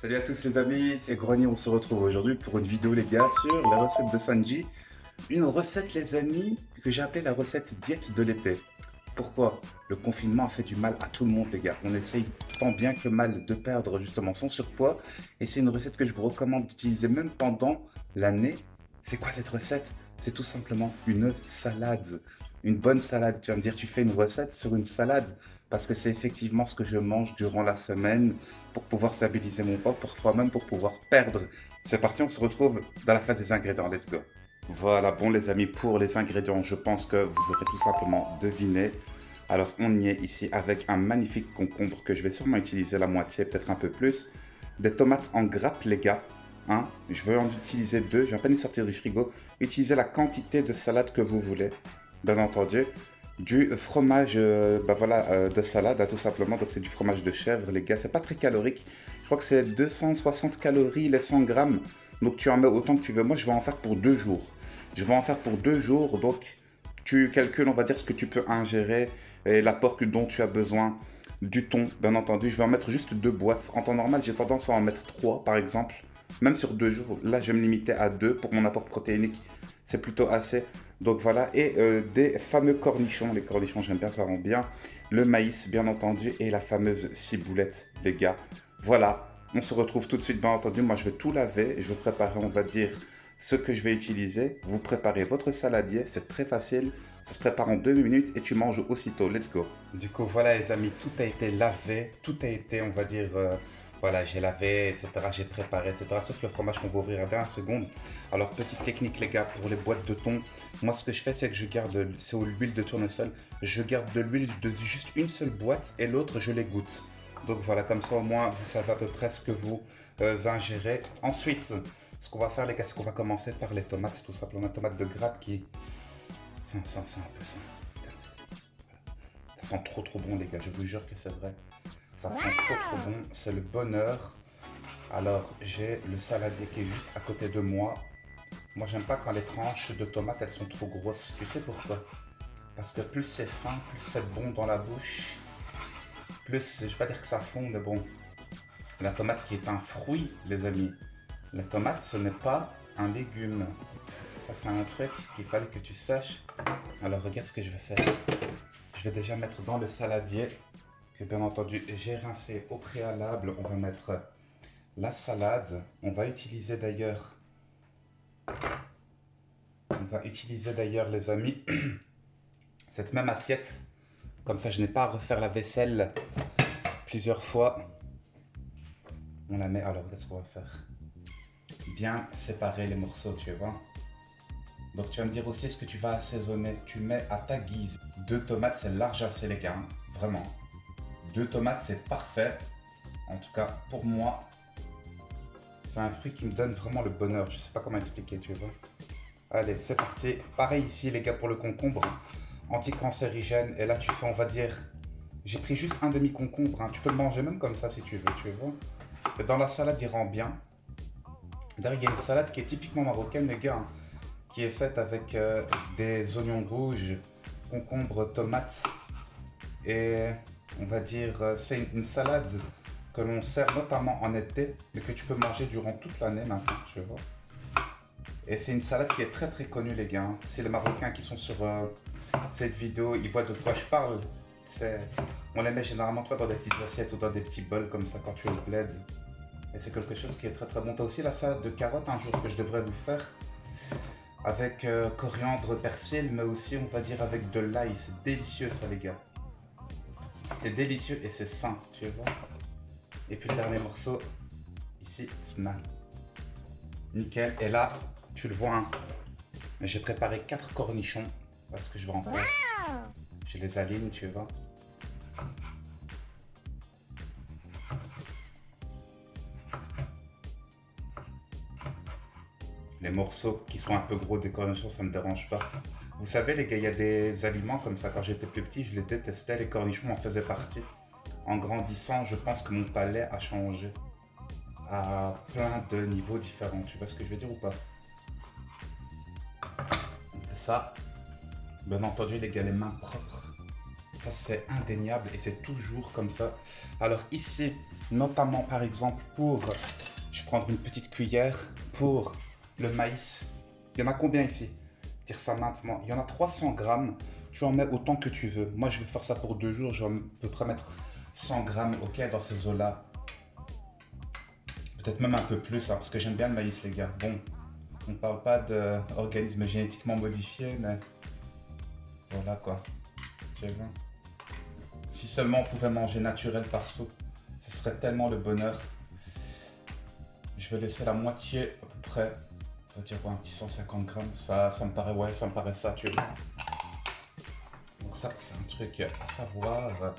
Salut à tous les amis, c'est Grony, on se retrouve aujourd'hui pour une vidéo les gars sur la recette de Sanji. Une recette les amis que j'ai appelée la recette diète de l'été. Pourquoi? Le confinement a fait du mal à tout le monde les gars. On essaye tant bien que mal de perdre justement son surpoids. Et c'est une recette que je vous recommande d'utiliser même pendant l'année. C'est quoi cette recette? C'est tout simplement une salade. Une bonne salade. Tu vas me dire, tu fais une recette sur une salade parce que c'est effectivement ce que je mange durant la semaine pour pouvoir stabiliser mon poids, parfois même pour pouvoir perdre. C'est parti, on se retrouve dans la phase des ingrédients. Let's go. Voilà, bon les amis, pour les ingrédients, je pense que vous aurez tout simplement deviné. Alors on y est ici avec un magnifique concombre que je vais sûrement utiliser la moitié, peut-être un peu plus. Des tomates en grappe les gars. Hein, je vais en utiliser deux, je vais à peine les sortir du frigo. Utilisez la quantité de salade que vous voulez, bien entendu. Du fromage de salade, tout simplement. Donc c'est du fromage de chèvre les gars, c'est pas très calorique. Je crois que c'est 260 calories les 100 grammes. Donc tu en mets autant que tu veux. Moi je vais en faire pour 2 jours. Je vais en faire pour 2 jours, donc tu calcules, on va dire, ce que tu peux ingérer et l'apport dont tu as besoin. Du thon, bien entendu, je vais en mettre juste 2 boîtes. En temps normal, j'ai tendance à en mettre 3, par exemple. Même sur 2 jours, là, je vais me limiter à 2 pour mon apport protéinique. C'est plutôt assez. Donc voilà, et des fameux cornichons. Les cornichons, j'aime bien, ça rend bien. Le maïs, bien entendu, et la fameuse ciboulette, les gars. Voilà, on se retrouve tout de suite, bien entendu. Moi, je vais tout laver et je vais préparer, on va dire, ce que je vais utiliser. Vous préparez votre saladier, c'est très facile. Ça se prépare en 2 minutes et tu manges aussitôt. Let's go. Du coup, voilà les amis, tout a été lavé, tout a été, on va dire, voilà, j'ai lavé, etc., j'ai préparé, etc., sauf le fromage qu'on va ouvrir à 20 secondes. Alors, petite technique les gars, pour les boîtes de thon, moi ce que je fais, c'est que je garde, c'est l'huile de tournesol, je garde de l'huile de juste une seule boîte et l'autre, je les goûte. Donc voilà, comme ça au moins, vous savez à peu près ce que vous ingérez. Ensuite, ce qu'on va faire les gars, c'est qu'on va commencer par les tomates, c'est tout simplement les tomates de grappe qui... Ça sent un peu ça. Ça sent trop bon les gars, je vous jure que c'est vrai. Ça sent trop bon, c'est le bonheur. Alors j'ai le saladier qui est juste à côté de moi. Moi j'aime pas quand les tranches de tomates elles sont trop grosses. Tu sais pourquoi? Parce que plus c'est fin, plus c'est bon dans la bouche. Plus, je vais pas dire que ça fond, mais bon. La tomate qui est un fruit les amis. La tomate ce n'est pas un légume. Ça c'est un truc qu'il fallait que tu saches. Alors regarde ce que je vais faire. Je vais déjà mettre dans le saladier que bien entendu j'ai rincé au préalable. On va mettre la salade. On va utiliser d'ailleurs les amis cette même assiette. Comme ça je n'ai pas à refaire la vaisselle plusieurs fois. On la met, alors qu'est-ce qu'on va faire? Bien séparer les morceaux, tu vois. Donc tu vas me dire aussi ce que tu vas assaisonner. Tu mets à ta guise. 2 tomates, c'est large assez les gars, hein. Vraiment. 2 tomates, c'est parfait. En tout cas, pour moi, c'est un fruit qui me donne vraiment le bonheur. Je sais pas comment expliquer, tu vois. Allez, c'est parti. Pareil ici les gars pour le concombre. Anticancérigène. Et là tu fais, on va dire... J'ai pris juste un demi-concombre, hein. Tu peux le manger même comme ça si tu veux, tu vois. Mais dans la salade, il rend bien. D'ailleurs, il y a une salade qui est typiquement marocaine, les gars, hein, qui est faite avec des oignons rouges, concombres, tomates. Et on va dire, c'est une salade que l'on sert notamment en été, mais que tu peux manger durant toute l'année maintenant, tu vois. Et c'est une salade qui est très connue, les gars. Si les Marocains qui sont sur cette vidéo, ils voient de quoi je parle. On les met généralement toi, dans des petites assiettes ou dans des petits bols comme ça quand tu es au bled. Et c'est quelque chose qui est très bon. T'as aussi la salade de carottes un jour que je devrais vous faire. Avec coriandre, persil, mais aussi on va dire avec de l'ail. C'est délicieux ça les gars. C'est délicieux et c'est sain, tu vois. Et puis le dernier morceau, ici, sman. Nickel. Et là, tu le vois, hein, j'ai préparé 4 cornichons parce que je vais en faire. Je les aligne, tu vois. Les morceaux qui sont un peu gros des cornichons, ça me dérange pas. Vous savez les gars, il y a des aliments comme ça, quand j'étais plus petit, je les détestais, les cornichons en faisaient partie. En grandissant, je pense que mon palais a changé à plein de niveaux différents. Tu vois ce que je veux dire ou pas? On fait ça. Bien entendu les gars, les mains propres. Ça, c'est indéniable et c'est toujours comme ça. Alors ici, notamment par exemple pour, je vais prendre une petite cuillère pour le maïs. Il y en a combien ici? Dire ça maintenant. Il y en a 300 grammes. Tu en mets autant que tu veux. Moi, je vais faire ça pour 2 jours. Je vais à peu près mettre 100 grammes, ok, dans ces eaux-là. Peut-être même un peu plus, hein, parce que j'aime bien le maïs, les gars. Bon, on ne parle pas d'organismes génétiquement modifiés, mais voilà quoi. Tu vois? Si seulement on pouvait manger naturel partout, ce serait tellement le bonheur. Je vais laisser la moitié à peu près, on va dire un petit 150 grammes. Ça me paraît, ouais, ça me paraît saturé. Donc ça, c'est un truc à savoir.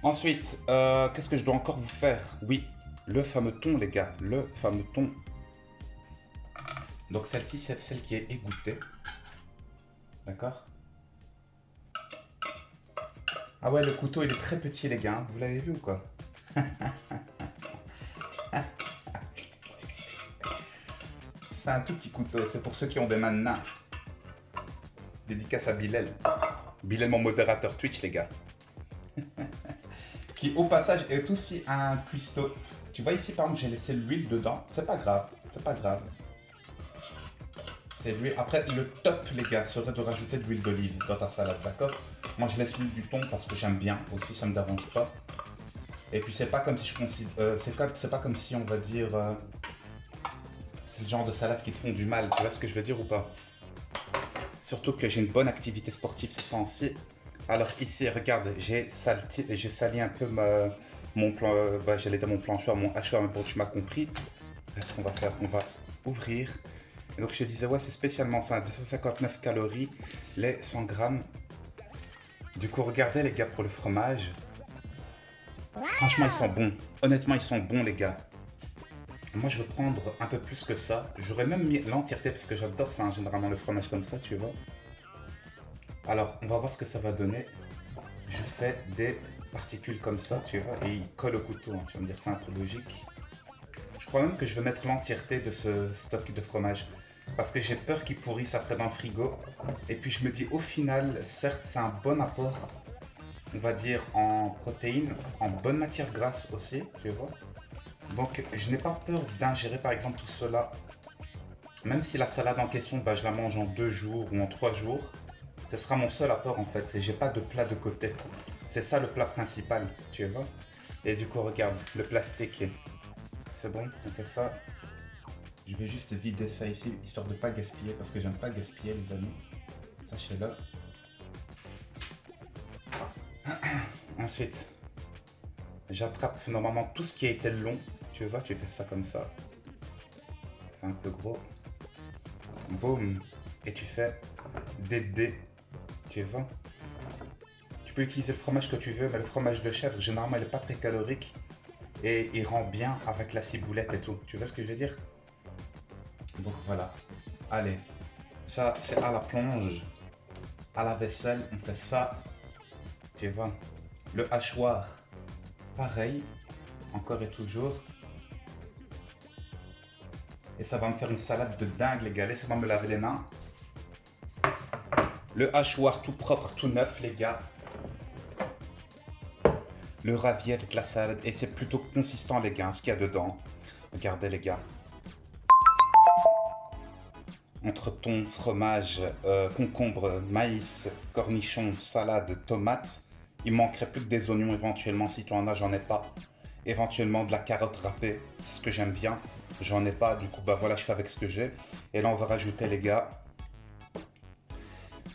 Ensuite, qu'est-ce que je dois encore vous faire? Oui, le fameux thon, les gars, le fameux thon. Donc celle-ci, c'est celle qui est égouttée. D'accord? Ah ouais, le couteau, il est très petit, les gars. Hein. Vous l'avez vu ou quoi? C'est un tout petit couteau. C'est pour ceux qui ont des mains de nain. Dédicace à Bilal. Bilal, mon modérateur Twitch, les gars. Qui, au passage, est aussi un cuistot. Tu vois ici, par exemple, j'ai laissé l'huile dedans. C'est pas grave. C'est pas grave. C'est l'huile. Après, le top, les gars, serait de rajouter de l'huile d'olive dans ta salade, d'accord? Moi, je laisse l'huile du thon parce que j'aime bien aussi, ça me dérange pas. Et puis, c'est pas comme si je considère, c'est pas comme si on va dire, c'est le genre de salade qui te font du mal. Tu vois ce que je veux dire ou pas? Surtout que j'ai une bonne activité sportive ces temps-ci. Alors ici, regarde, j'ai sali un peu mon plan, j'allais dire mon planchoir, mon hachoir, mais bon, tu m'as compris. Ce qu'on va faire, on va ouvrir. Et donc je te disais, ouais, c'est spécialement ça, 259 calories, les 100 grammes. Du coup, regardez les gars pour le fromage. Franchement, ils sont bons. Honnêtement, ils sont bons, les gars. Moi, je vais prendre un peu plus que ça. J'aurais même mis l'entièreté parce que j'adore ça, hein, généralement, le fromage comme ça, tu vois. Alors, on va voir ce que ça va donner. Je fais des particules comme ça, tu vois, et il colle au couteau. Hein. Tu vas me dire, c'est un peu logique. Je crois même que je vais mettre l'entièreté de ce stock de fromage. Parce que j'ai peur qu'il pourrisse après dans le frigo. Et puis je me dis, au final, certes, c'est un bon apport, on va dire, en protéines, en bonne matière grasse aussi, tu vois. Donc, je n'ai pas peur d'ingérer, par exemple, tout cela. Même si la salade en question, bah, je la mange en 2 jours ou en 3 jours. Ce sera mon seul apport, en fait. Et j'ai pas de plat de côté. C'est ça le plat principal, tu vois. Et du coup, regarde, le plastique. C'est bon, on fait ça. Je vais juste vider ça ici, histoire de ne pas gaspiller, parce que j'aime pas gaspiller, les amis. Sachez-le. Ensuite, j'attrape normalement tout ce qui a été long. Tu vois, tu fais ça comme ça. C'est un peu gros. Boum. Et tu fais des dés. Tu vois. Tu peux utiliser le fromage que tu veux, mais le fromage de chèvre, généralement, il n'est pas très calorique. Et il rend bien avec la ciboulette et tout. Tu vois ce que je veux dire? Donc voilà. Allez. Ça, c'est à la plonge. À la vaisselle, on fait ça. Tu vois. Le hachoir, pareil. Encore et toujours. Et ça va me faire une salade de dingue, les gars. Laissez-moi me laver les mains. Le hachoir tout propre, tout neuf, les gars. Le ravier avec la salade. Et c'est plutôt consistant, les gars, ce qu'il y a dedans. Regardez, les gars. Entre thon, fromage, concombre, maïs, cornichons, salade, tomates. Il manquerait plus que des oignons éventuellement. Si tu en as, j'en ai pas. Éventuellement de la carotte râpée, c'est ce que j'aime bien. J'en ai pas, du coup, bah voilà, je fais avec ce que j'ai. Et là, on va rajouter, les gars,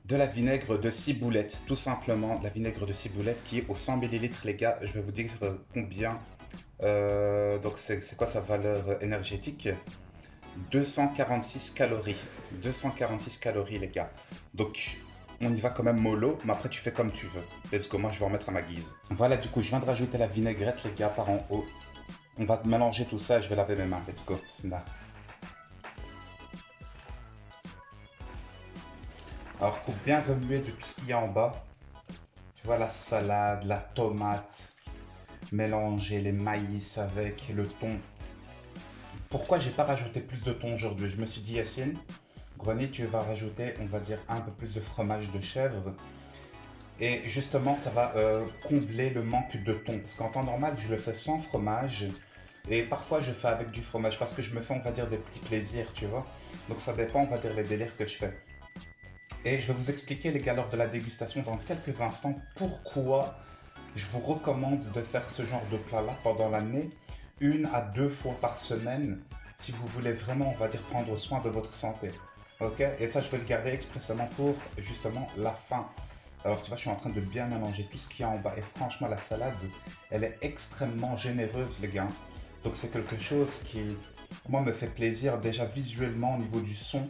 de la vinaigre de ciboulette. Tout simplement, de la vinaigre de ciboulette qui est au 100 ml, les gars. Je vais vous dire combien. Donc, c'est quoi sa valeur énergétique? 246 calories. 246 calories, les gars. Donc, on y va quand même mollo, mais après, tu fais comme tu veux. Parce que moi, je vais en mettre à ma guise. Voilà, du coup, je viens de rajouter la vinaigrette, les gars, par en haut. On va mélanger tout ça et je vais laver mes mains. Let's go. Là. Alors, il faut bien remuer de tout ce qu'il y a en bas. Tu vois, la salade, la tomate. Mélanger les maïs avec le thon. Pourquoi j'ai pas rajouté plus de thon aujourd'hui? Je me suis dit, Yacine, Grenier, tu vas rajouter, on va dire, un peu plus de fromage de chèvre. Et justement, ça va combler le manque de thon. Parce qu'en temps normal, je le fais sans fromage. Et parfois, je fais avec du fromage. Parce que je me fais, on va dire, des petits plaisirs, tu vois. Donc ça dépend, on va dire, les délires que je fais. Et je vais vous expliquer, les gars, lors de la dégustation dans quelques instants, pourquoi je vous recommande de faire ce genre de plat-là pendant l'année, 1 à 2 fois par semaine, si vous voulez vraiment, on va dire, prendre soin de votre santé. Ok? Et ça, je vais le garder expressément pour, justement, la fin. Alors, tu vois, je suis en train de bien mélanger tout ce qu'il y a en bas. Et franchement, la salade, elle est extrêmement généreuse, les gars. Donc, c'est quelque chose qui, moi, me fait plaisir, déjà visuellement, au niveau du son.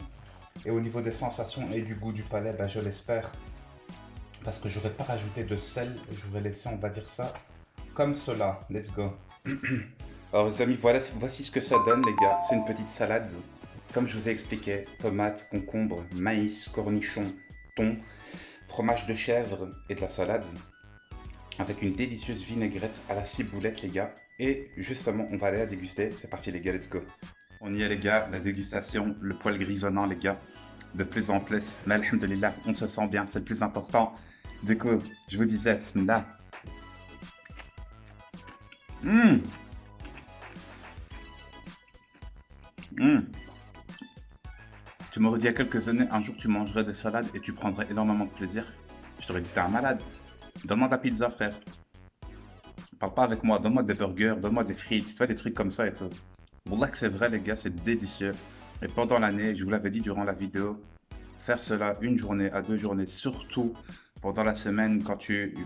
Et au niveau des sensations et du goût du palais, ben, je l'espère. Parce que j'aurais pas rajouté de sel, j'aurais laissé, on va dire ça, comme cela. Let's go. Alors les amis, voilà, voici ce que ça donne les gars. C'est une petite salade. Comme je vous ai expliqué, tomates, concombres, maïs, cornichons, thon, fromage de chèvre et de la salade. Avec une délicieuse vinaigrette à la ciboulette les gars. Et justement, on va aller la déguster. C'est parti les gars, let's go. On y est les gars, la dégustation, le poil grisonnant les gars, de plus en plus. Mais alhamdoulilah, on se sent bien, c'est le plus important. Du coup, je vous disais, bismillah. Hum, hum. Tu m'aurais dit il y a quelques années, un jour tu mangerais des salades et tu prendrais énormément de plaisir. Je t'aurais dit, t'es un malade. Donne-moi de la pizza frère. Parle pas avec moi, donne-moi des burgers, donne-moi des frites, tu vois, des trucs comme ça et tout. Wallah que c'est vrai les gars, c'est délicieux. Et pendant l'année, je vous l'avais dit durant la vidéo, faire cela 1 journée à 2 journées, surtout pendant la semaine quand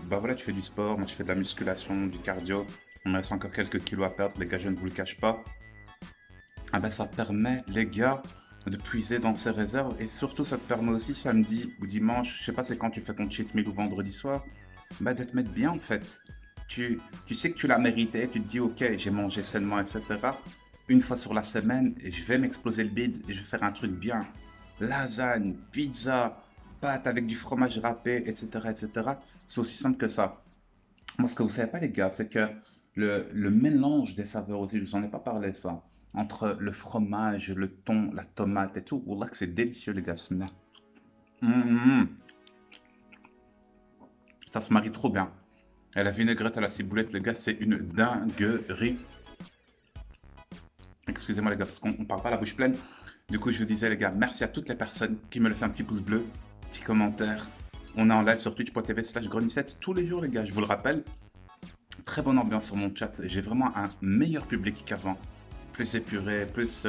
bah voilà, tu fais du sport, moi je fais de la musculation, du cardio, on me reste encore quelques kilos à perdre, les gars, je ne vous le cache pas. Ah ben ça permet, les gars, de puiser dans ses réserves et surtout ça te permet aussi samedi ou dimanche, je sais pas c'est quand tu fais ton cheat meal ou vendredi soir, bah de te mettre bien en fait. Tu sais que tu l'as mérité, tu te dis ok, j'ai mangé sainement, etc. Une fois sur la semaine, et je vais m'exploser le bide et je vais faire un truc bien. Lasagne, pizza, pâtes avec du fromage râpé, etc. etc. C'est aussi simple que ça. Moi, ce que vous savez pas, les gars, c'est que le mélange des saveurs aussi, je vous en ai pas parlé ça, entre le fromage, le thon, la tomate et tout, wallah que c'est délicieux, les gars. Hum, Ça se marie trop bien. Et la vinaigrette à la ciboulette, les gars, c'est une dinguerie. Excusez-moi, les gars, parce qu'on parle pas la bouche pleine. Du coup, je vous disais, les gars, merci à toutes les personnes qui me le font un petit pouce bleu, petit commentaire. On est en live sur twitch.tv/Grony7 tous les jours, les gars, je vous le rappelle. Très bonne ambiance sur mon chat. J'ai vraiment un meilleur public qu'avant. Plus épuré, plus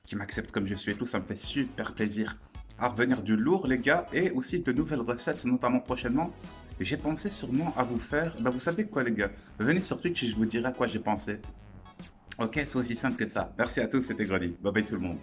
qui m'accepte comme je suis et tout. Ça me fait super plaisir à revenir du lourd, les gars. Et aussi de nouvelles recettes, notamment prochainement. J'ai pensé sûrement à vous faire. Bah, vous savez quoi, les gars? Venez sur Twitch et je vous dirai à quoi j'ai pensé. Ok, c'est aussi simple que ça. Merci à tous, c'était Grony. Bye bye tout le monde.